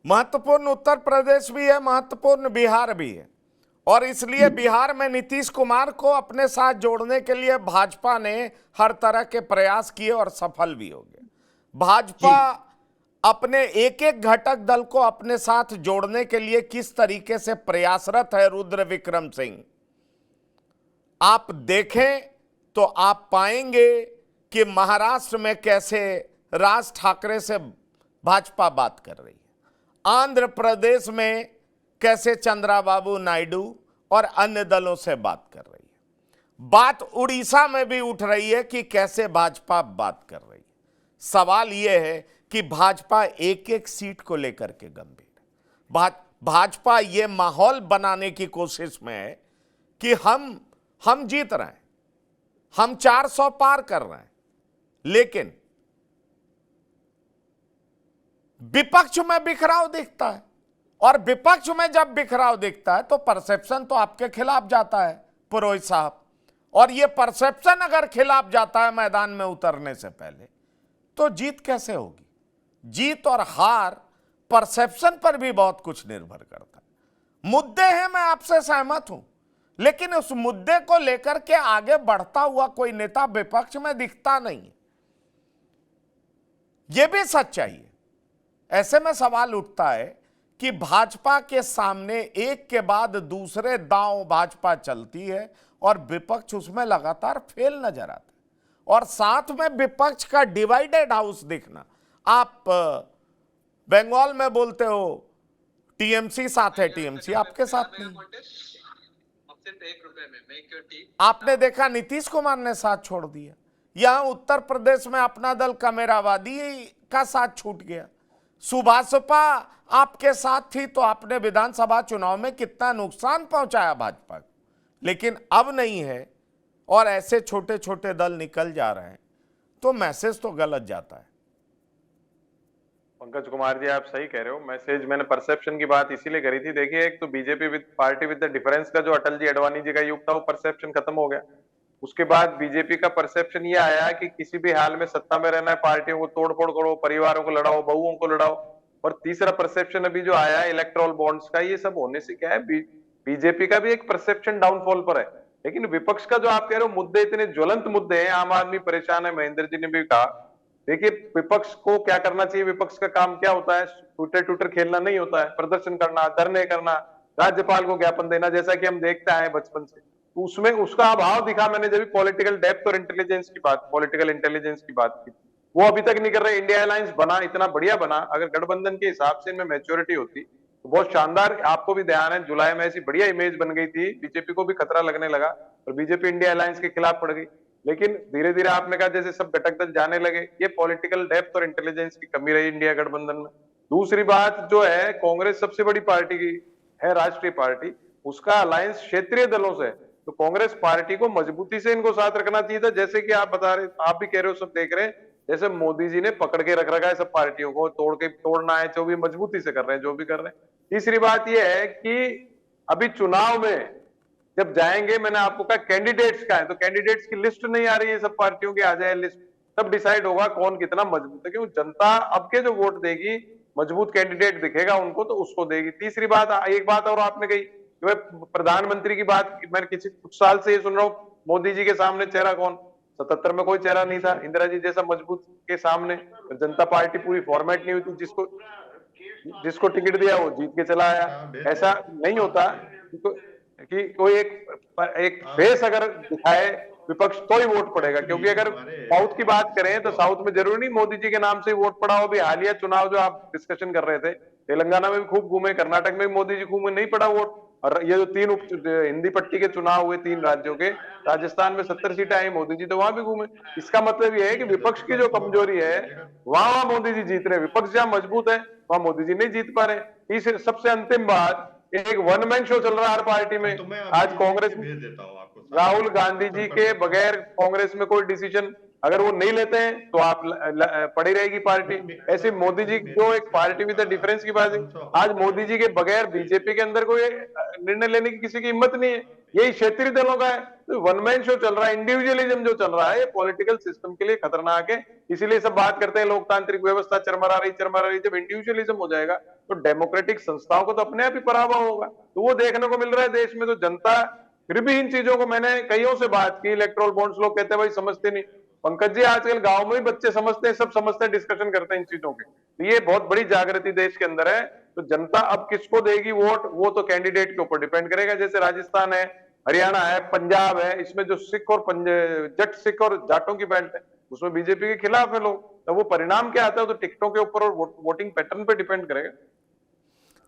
महत्वपूर्ण उत्तर प्रदेश भी है, महत्वपूर्ण बिहार भी है। और इसलिए बिहार में नीतीश कुमार को अपने साथ जोड़ने के लिए भाजपा ने हर तरह के प्रयास किए और सफल भी हो गए। जी। भाजपा अपने एक एक घटक दल को अपने साथ जोड़ने के लिए किस तरीके से प्रयासरत है रुद्र विक्रम सिंह, आप देखें तो आप पाएंगे कि महाराष्ट्र में कैसे राज ठाकरे से भाजपा बात कर रही है, आंध्र प्रदेश में कैसे चंद्राबाबू नायडू और अन्य दलों से बात कर रही है, बात उड़ीसा में भी उठ रही है कि कैसे भाजपा बात कर रही है। सवाल यह है कि भाजपा एक एक सीट को लेकर के गंभीर है। भाजपा ये माहौल बनाने की कोशिश में है कि हम जीत रहे हैं, हम 400 पार कर रहे हैं, लेकिन विपक्ष में बिखराव दिखता है। और विपक्ष में जब बिखराव दिखता है तो परसेप्शन तो आपके खिलाफ जाता है पुरोहित साहब। और यह परसेप्शन अगर खिलाफ जाता है मैदान में उतरने से पहले, तो जीत कैसे होगी? जीत और हार परसेप्शन पर भी बहुत कुछ निर्भर करता है। मुद्दे हैं, मैं आपसे सहमत हूं, लेकिन उस मुद्दे को लेकर के आगे बढ़ता हुआ कोई नेता विपक्ष में दिखता नहीं है। यह भी सच्चाई है। ऐसे में सवाल उठता है कि भाजपा के सामने एक के बाद दूसरे दांव भाजपा चलती है और विपक्ष उसमें लगातार फेल नजर आता है। और साथ में विपक्ष का डिवाइडेड हाउस दिखना। आप बंगाल में बोलते हो टीएमसी साथ है, टीएमसी आपके साथ नहीं। आपने देखा नीतीश कुमार ने साथ छोड़ दिया। यहां उत्तर प्रदेश में अपना दल कमेरावादी का साथ छूट गया। सुभाषपा आपके साथ थी तो आपने विधानसभा चुनाव में कितना नुकसान पहुंचाया भाजपा को, लेकिन अब नहीं है और ऐसे छोटे छोटे दल निकल जा रहे हैं, तो मैसेज तो गलत जाता है। पंकज कुमार जी, आप सही कह रहे हो। मैसेज मैंने परसेप्शन की बात इसीलिए करी थी। देखिए, एक तो BJP with party with the difference का जो अटल जी अडवाणी जी का युग था, वो परसेप्शन खत्म हो गया। उसके बाद बीजेपी का परसेप्शन ये आया कि किसी भी हाल में सत्ता में रहना है, पार्टियों को तोड़फोड़ करो, परिवारों को लड़ाओ, बहुओं को लड़ाओ। और तीसरा परसेप्शन अभी जो आया है इलेक्ट्रल बॉन्ड्स का, ये सब होने से क्या है, बीजेपी का भी एक परसेप्शन डाउनफॉल पर है। लेकिन विपक्ष का जो आप कह रहे हो मुद्दे, इतने ज्वलंत मुद्दे हैं, आम आदमी परेशान है, महेंद्र जी ने भी कहा। देखिए, विपक्ष को क्या करना चाहिए? विपक्ष का काम क्या होता है? ट्विटर ट्विटर खेलना नहीं होता है, प्रदर्शन करना, धरने करना, राज्यपाल को ज्ञापन देना, जैसा कि हम देखते आए बचपन से। तो उसमें उसका अभाव दिखा मैंने जब पॉलिटिकल डेप्थ और इंटेलिजेंस की बात, पॉलिटिकल इंटेलिजेंस की बात की। वो अभी तक नहीं कर रहे। इंडिया अलायंस बना, इतना बढ़िया बना। अगर गठबंधन के हिसाब से इनमें मैच्योरिटी होती तो बहुत शानदार, आपको भी ध्यान है जुलाई में ऐसी बढ़िया इमेज बन गई थी, बीजेपी को भी खतरा लगने लगा और बीजेपी इंडिया अलायंस के खिलाफ पड़ गई। लेकिन धीरे धीरे आपने कहा जैसे सब घटक दल जाने लगे, ये पॉलिटिकल डेप्थ और इंटेलिजेंस की कमी रही इंडिया गठबंधन में। दूसरी बात जो है, कांग्रेस सबसे बड़ी पार्टी की है, राष्ट्रीय पार्टी, उसका अलायंस क्षेत्रीय दलों से। तो कांग्रेस पार्टी को मजबूती से इनको साथ रखना चाहिए था। जैसे कि आप बता रहे, आप भी कह रहे हो, सब देख रहे हैं, जैसे मोदी जी ने पकड़ के रख रखा है सब पार्टियों को, तोड़ना है जो भी मजबूती से कर रहे हैं, जो भी कर रहे हैं। तीसरी बात यह है कि अभी चुनाव में जब जाएंगे, मैंने आपको कहा कैंडिडेट्स का है, तो कैंडिडेट्स की लिस्ट नहीं आ रही है, सब पार्टियों की आ जाए लिस्ट, तब डिसाइड होगा कौन कितना मजबूत है। क्योंकि जनता अब के जो वोट देगी, मजबूत कैंडिडेट दिखेगा उनको तो उसको देगी। तीसरी बात, एक बात और आपने कही, प्रधानमंत्री की बात, मैं कुछ साल से ये सुन रहा हूँ, मोदी जी के सामने चेहरा कौन? 77 में कोई चेहरा नहीं था इंदिरा जी जैसा मजबूत के सामने। जनता पार्टी पूरी फॉर्मेट नहीं हुई थी, जिसको टिकट दिया वो जीत के चला आया। ऐसा नहीं होता कि कोई एक फेस अगर दिखाए विपक्ष तो ही वोट पड़ेगा। क्योंकि अगर साउथ की बात करें तो साउथ में जरूरी नहीं मोदी जी के नाम से वोट पड़ा हो। अभी हालिया चुनाव जो आप डिस्कशन कर रहे थे, तेलंगाना में भी खूब घूमे, कर्नाटक में भी मोदी जी घूमे, नहीं पड़ा वोट। और ये जो तीन हिंदी पट्टी के चुनाव हुए 3 राज्यों के, राजस्थान में 70 सीटें आई, मोदी जी तो वहां भी घूमे। इसका मतलब ये है कि विपक्ष की जो कमजोरी है वहां मोदी जी जीत रहे, विपक्ष जहां मजबूत है वहां मोदी जी नहीं जीत पा रहे। तीसरे सबसे अंतिम बात, एक वन मैन शो चल रहा है हर पार्टी में। तो मैं आज कांग्रेस भेज देता हूँ आपको, राहुल गांधी जी के बगैर कांग्रेस में कोई डिसीजन अगर वो नहीं लेते हैं तो आप पड़ी रहेगी पार्टी। ऐसे मोदी जी जो एक पार्टी विद डिफरेंस की बात है, आज मोदी जी के बगैर बीजेपी के अंदर कोई निर्णय लेने की किसी की हिम्मत नहीं है। यही क्षेत्रीय दलों का है। तो वन मैन शो चल रहा है, इंडिविजुअलिज्म जो चल रहा है, ये पॉलिटिकल सिस्टम के लिए खतरनाक है। इसीलिए सब बात करते हैं लोकतांत्रिक व्यवस्था चरमरा रही। जब इंडिविजुअलिज्म हो जाएगा तो डेमोक्रेटिक संस्थाओं को तो अपने आप ही पराभव होगा। तो वो देखने को मिल रहा है देश में। तो जनता फिर भी इन चीजों को, मैंने कईयों से बात की, इलेक्ट्रोल बॉन्ड्स, लोग कहते हैं भाई समझते नहीं। पंकज जी, आजकल गांव में भी बच्चे समझते हैं, सब समझते हैं, डिस्कशन करते हैं इन चीजों के। तो ये बहुत बड़ी जागृति देश के अंदर है। तो जनता अब किसको देगी वोट, वो तो कैंडिडेट के ऊपर डिपेंड करेगा। जैसे राजस्थान है, हरियाणा है, पंजाब है, इसमें जो सिख और जट सिख और जाटों की बेल्ट है, उसमें बीजेपी के खिलाफ है लोग। तो वो परिणाम क्या आता है, तो टिकटों के ऊपर और वोटिंग पैटर्न पे डिपेंड करेगा।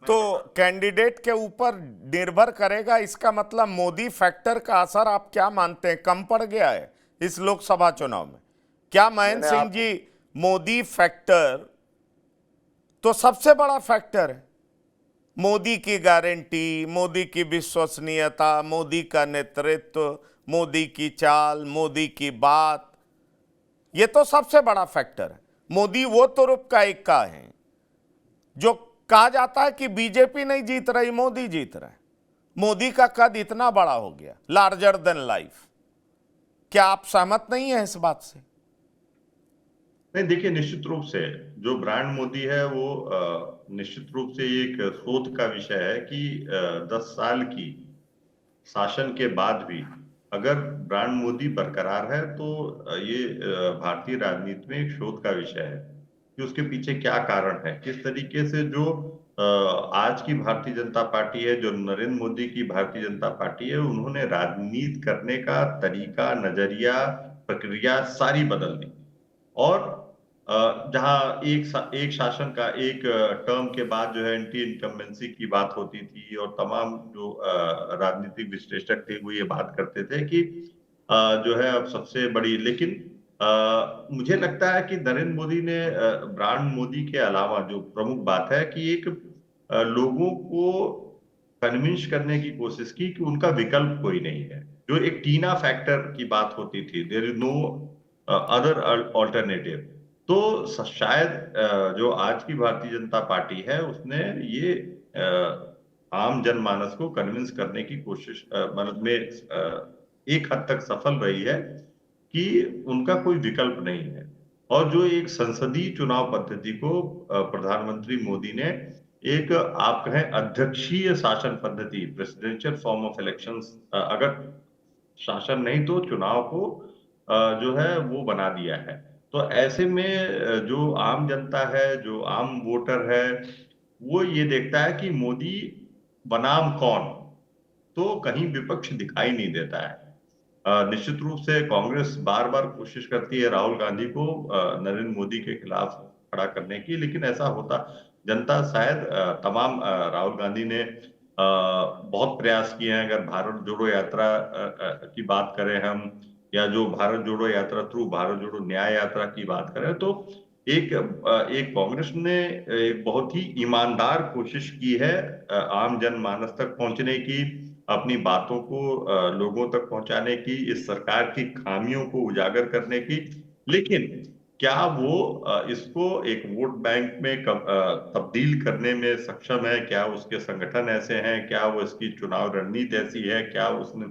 तो कैंडिडेट के ऊपर निर्भर करेगा, इसका मतलब मोदी फैक्टर का असर आप क्या मानते हैं कम पड़ गया है इस लोकसभा चुनाव में? क्या महेंद्र सिंह जी, मोदी फैक्टर तो सबसे बड़ा फैक्टर है? मोदी की गारंटी, मोदी की विश्वसनीयता, मोदी का नेतृत्व, मोदी की चाल, मोदी की बात, ये तो सबसे बड़ा फैक्टर है। मोदी वो तुरुप का इक्का है जो कहा जाता है कि बीजेपी नहीं जीत रही, मोदी जीत रहा है। मोदी का कद इतना बड़ा हो गया, लार्जर देन लाइफ। क्या आप सहमत नहीं है इस बात से? नहीं, देखिए, निश्चित रूप से जो ब्रांड मोदी है वो निश्चित रूप से एक शोध का विषय है कि 10 साल की शासन के बाद भी अगर ब्रांड मोदी बरकरार है तो ये भारतीय राजनीति में एक शोध का विषय है कि उसके पीछे क्या कारण है, किस तरीके से जो आज की भारतीय जनता पार्टी है, जो नरेंद्र मोदी की भारतीय जनता पार्टी है, उन्होंने राजनीति करने का तरीका, नजरिया, प्रक्रिया सारी बदल दी। और जहाँ एक शासन का एक टर्म के बाद जो है एंटी इनकम्बेंसी की बात होती थी और तमाम जो राजनीतिक विश्लेषक थे वो ये बात करते थे कि जो है अब सबसे बड़ी, लेकिन मुझे लगता है कि नरेंद्र मोदी ने ब्रांड मोदी के अलावा जो प्रमुख बात है कि एक लोगों को कन्विंस करने की कोशिश की कि उनका विकल्प कोई नहीं है। जो एक टीना फैक्टर की बात होती थी, there is no other alternative, तो शायद जो आज की भारतीय जनता पार्टी है उसने ये आम जनमानस को कन्विंस करने की कोशिश मतलब में एक हद तक सफल रही है कि उनका कोई विकल्प नहीं है। और जो एक संसदीय चुनाव पद्धति को प्रधानमंत्री मोदी ने एक, आप कहें, अध्यक्षीय शासन पद्धति, प्रेसिडेंशियल फॉर्म ऑफ इलेक्शंस, अगर शासन नहीं तो चुनाव को जो है वो बना दिया है। तो ऐसे में जो आम जनता है, जो आम वोटर है, वो ये देखता है कि मोदी बनाम कौन, तो कहीं विपक्ष दिखाई नहीं देता है। निश्चित रूप से कांग्रेस बार बार कोशिश करती है राहुल गांधी को नरेंद्र मोदी के खिलाफ खड़ा करने की, लेकिन ऐसा होता, जनता शायद तमाम राहुल गांधी ने बहुत प्रयास किए हैं। अगर भारत जोड़ो यात्रा की बात करें हम, या जो भारत जोड़ो यात्रा थ्रू भारत जोड़ो न्याय यात्रा की बात करें, तो एक कांग्रेस ने एक बहुत ही ईमानदार कोशिश की है आम जनमानस तक पहुंचने की, अपनी बातों को लोगों तक पहुंचाने की, इस सरकार की खामियों को उजागर करने की। लेकिन क्या वो इसको एक वोट बैंक में तब्दील करने में सक्षम है? क्या उसके संगठन ऐसे हैं? क्या वो इसकी चुनाव रणनीति ऐसी है? क्या उसने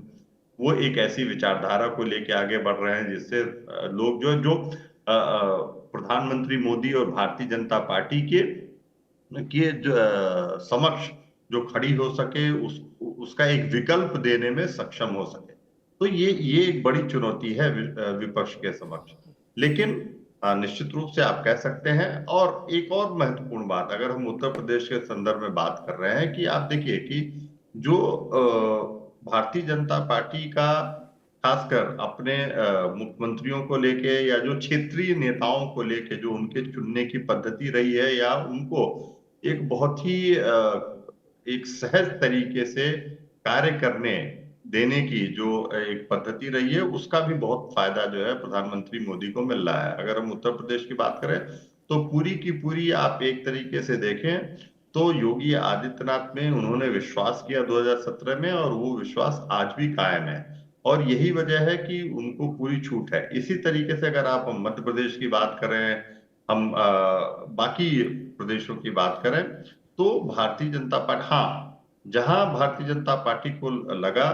वो एक ऐसी विचारधारा को लेके आगे बढ़ रहे हैं जिससे लोग जो प्रधानमंत्री मोदी और भारतीय जनता पार्टी के जो समक्ष जो खड़ी हो सके, उसका एक विकल्प देने में सक्षम हो सके। तो ये एक बड़ी चुनौती है विपक्ष के समक्ष। लेकिन निश्चित रूप से आप कह सकते हैं। और एक और महत्वपूर्ण बात, अगर हम उत्तर प्रदेश के संदर्भ में बात कर रहे हैं, कि आप देखिए कि जो भारतीय जनता पार्टी का खासकर अपने मुख्यमंत्रियों को लेके या जो क्षेत्रीय नेताओं को लेके जो उनके चुनने की पद्धति रही है, या उनको एक बहुत ही एक सहज तरीके से कार्य करने देने की जो एक पद्धति रही है, उसका भी बहुत फायदा जो है प्रधानमंत्री मोदी को मिल रहा है। अगर हम उत्तर प्रदेश की बात करें तो पूरी की पूरी आप एक तरीके से देखें तो योगी आदित्यनाथ में उन्होंने विश्वास किया 2017 में, और वो विश्वास आज भी कायम है। और यही वजह है कि उनको पूरी छूट है। इसी तरीके से अगर आप मध्य प्रदेश की बात करें, हम बाकी प्रदेशों की बात करें, तो भारतीय जनता पार्टी, हाँ, जहां भारतीय जनता पार्टी को लगा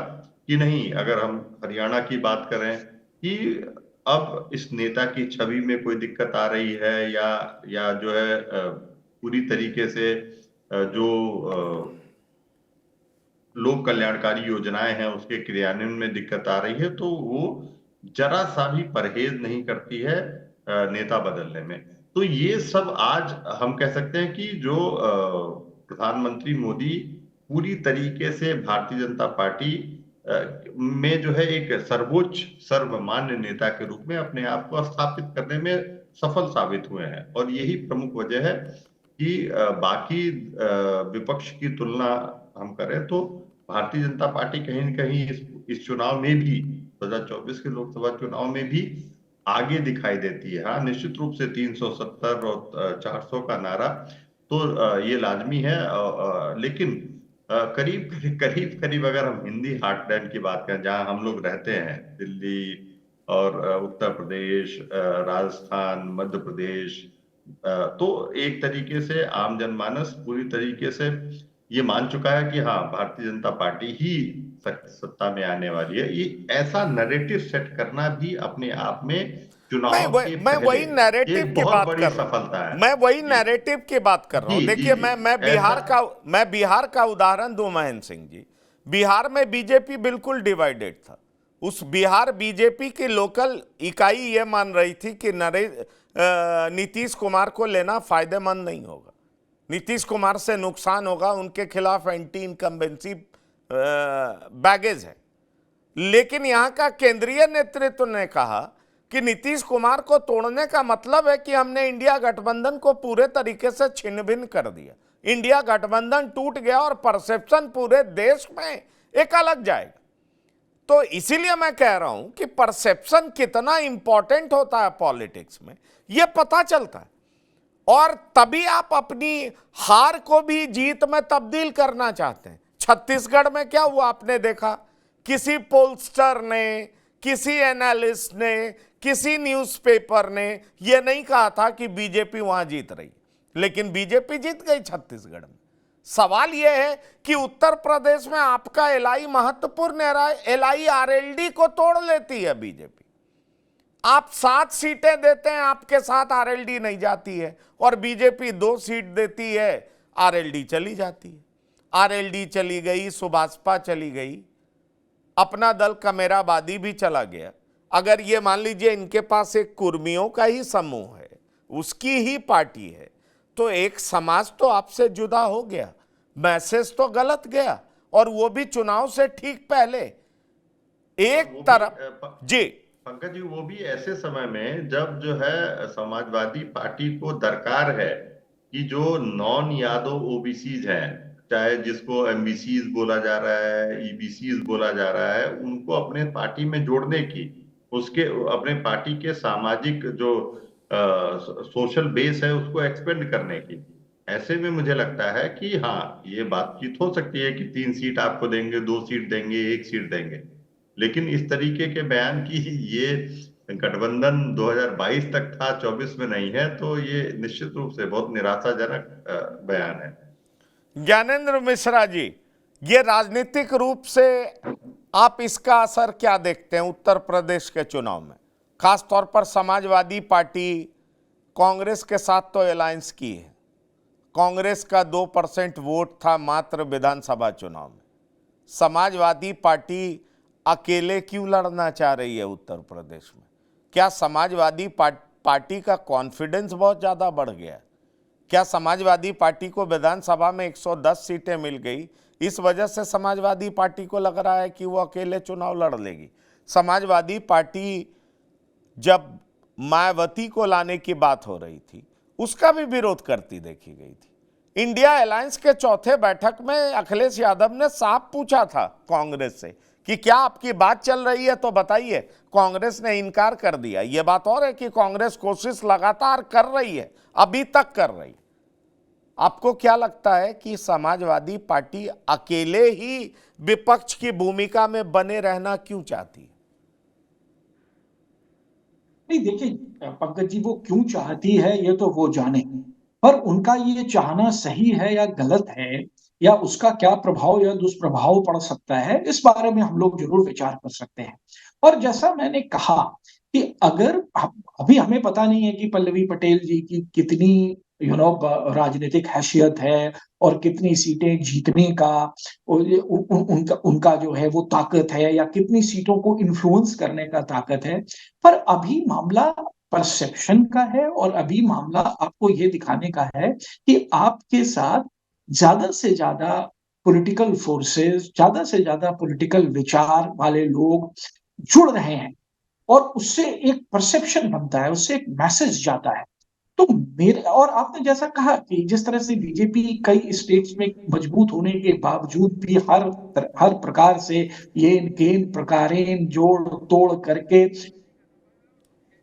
कि नहीं, अगर हम हरियाणा की बात करें कि अब इस नेता की छवि में कोई दिक्कत आ रही है, या जो है पूरी तरीके से जो लोक कल्याणकारी योजनाएं हैं उसके क्रियान्वयन में दिक्कत आ रही है, तो वो जरा सा भी परहेज नहीं करती है नेता बदलने में। तो ये सब आज हम कह सकते हैं कि जो प्रधानमंत्री मोदी पूरी तरीके से भारतीय जनता पार्टी में जो है एक सर्वोच्च सर्वमान्य नेता के रूप में अपने आप को स्थापित करने में सफल साबित हुए हैं। और यही प्रमुख वजह है कि बाकी विपक्ष की तुलना हम करें तो भारतीय जनता पार्टी कहीं न कहीं इस चुनाव में भी 2024 के लोकसभा चुनाव में भी आगे दिखाई देती है। हाँ, निश्चित रूप से 370 और 400 का नारा तो ये लाजमी है, लेकिन करीब करीब करीब अगर हम हिंदी हार्टलैंड की बात करें, जहां हम लोग रहते हैं, दिल्ली और उत्तर प्रदेश, राजस्थान, मध्य प्रदेश, तो एक तरीके से आम जनमानस पूरी तरीके से ये मान चुका है कि हाँ, भारतीय जनता पार्टी ही सत्ता में आने वाली है। ये ऐसा नैरेटिव सेट करना भी अपने आप में चुनाव के मैं वही पहले नैरेटिव एक की बहुत बात बड़ी कर रहा हूं। सफलता है। मैं वही जी नैरेटिव की बात कर रहा हूं। जी देखिए, जी मैं बिहार का उदाहरण दूं महेंद्र सिंह जी। बिहार में बीजेपी बिल्कुल डिवाइडेड था। उस बिहार बीजेपी की लोकल इकाई ये मान रही थी कि नीतीश कुमार को लेना फायदेमंद नहीं होगा, नीतीश कुमार से नुकसान होगा, उनके खिलाफ एंटी इनकम्बेंसी बैगेज है। लेकिन यहां का केंद्रीय नेतृत्व ने कहा कि नीतीश कुमार को तोड़ने का मतलब है कि हमने इंडिया गठबंधन को पूरे तरीके से छिन्न भिन्न कर दिया। इंडिया गठबंधन टूट गया और परसेप्शन पूरे देश में एक अलग जाएगा। तो इसीलिए मैं कह रहा हूं कि परसेप्शन कितना इंपॉर्टेंट होता है पॉलिटिक्स में, यह पता चलता है। और तभी आप अपनी हार को भी जीत में तब्दील करना चाहते हैं। छत्तीसगढ़ में क्या हुआ आपने देखा, किसी पोलस्टर ने, किसी एनालिस्ट ने, किसी न्यूज़पेपर ने यह नहीं कहा था कि बीजेपी वहां जीत रही, लेकिन बीजेपी जीत गई छत्तीसगढ़ में। सवाल यह है कि उत्तर प्रदेश में आपका एलआई महत्वपूर्ण है। एलआई आरएलडी को तोड़ लेती है बीजेपी। आप 7 सीटें देते हैं, आपके साथ आरएलडी नहीं जाती है, और बीजेपी 2 सीट देती है, आरएलडी चली जाती है। आरएलडी चली गई, सुभाषपा चली गई, अपना दल कमेराबादी भी चला गया। अगर ये मान लीजिए इनके पास एक कुर्मियों का ही समूह है, उसकी ही पार्टी है, तो एक समाज तो आपसे जुदा हो गया, मैसेज तो गलत गया, और वो भी चुनाव से ठीक पहले। एक तरफ जी पंकज जी, वो भी ऐसे समय में जब जो है समाजवादी पार्टी को दरकार है कि जो नॉन यादव ओबीसीज हैं, चाहे जिसको एमबीसीज बोला जा रहा है, ईबीसीज बोला जा रहा है, उनको अपने पार्टी में जोड़ने की, उसके अपने पार्टी के सामाजिक जो सोशल बेस है उसको एक्सपेंड करने की। ऐसे में मुझे लगता है कि हाँ, ये बातचीत हो सकती है कि 3 सीट आपको देंगे, 2 सीट देंगे, 1 सीट देंगे, लेकिन इस तरीके के बयान की ये गठबंधन 2022 तक था, 24 में नहीं है, तो ये निश्चित रूप से बहुत निराशाजनक बयान है। ज्ञानेंद्र मिश्रा जी, ये राजनीतिक रूप से आप इसका असर क्या देखते हैं उत्तर प्रदेश के चुनाव में? खासतौर पर समाजवादी पार्टी कांग्रेस के साथ तो अलायंस की है, कांग्रेस का 2% वोट था मात्र विधानसभा चुनाव में। समाजवादी पार्टी अकेले क्यों लड़ना चाह रही है उत्तर प्रदेश में? क्या समाजवादी पार्टी का कॉन्फिडेंस बहुत ज़्यादा बढ़ गया? क्या समाजवादी पार्टी को विधानसभा में 110 सीटें मिल गई, इस वजह से समाजवादी पार्टी को लग रहा है कि वो अकेले चुनाव लड़ लेगी? समाजवादी पार्टी जब मायावती को लाने की बात हो रही थी, उसका भी विरोध करती देखी गई थी। इंडिया अलायंस के चौथे बैठक में अखिलेश यादव ने साफ पूछा था कांग्रेस से कि क्या आपकी बात चल रही है तो बताइए। कांग्रेस ने इनकार कर दिया। यह बात और है कि कांग्रेस कोशिश लगातार कर रही है, अभी तक कर रही है। आपको क्या लगता है कि समाजवादी पार्टी अकेले ही विपक्ष की भूमिका में बने रहना क्यों चाहती है? नहीं, देखिए पंकज जी, वो क्यों चाहती है ये तो वो जाने, पर उनका ये चाहना सही है या गलत है, या उसका क्या प्रभाव या दुष्प्रभाव पड़ सकता है, इस बारे में हम लोग जरूर विचार कर सकते हैं। और जैसा मैंने कहा कि अगर अभी हमें पता नहीं है कि पल्लवी पटेल जी की कितनी राजनीतिक हैसियत है और कितनी सीटें जीतने का उनका जो है वो ताकत है, या कितनी सीटों को इन्फ्लुएंस करने का ताकत है। पर अभी मामला परसेप्शन का है, और अभी मामला आपको ये दिखाने का है कि आपके साथ ज्यादा से ज्यादा पॉलिटिकल फोर्सेस, ज्यादा से ज्यादा पॉलिटिकल विचार वाले लोग जुड़ रहे हैं, और उससे एक परसेप्शन बनता है, उससे एक मैसेज जाता है। तो मेरे, और आपने जैसा कहा कि जिस तरह से बीजेपी कई स्टेट्स में मजबूत होने के बावजूद भी हर प्रकार से ये गेन प्रकारेन जोड़ तोड़ करके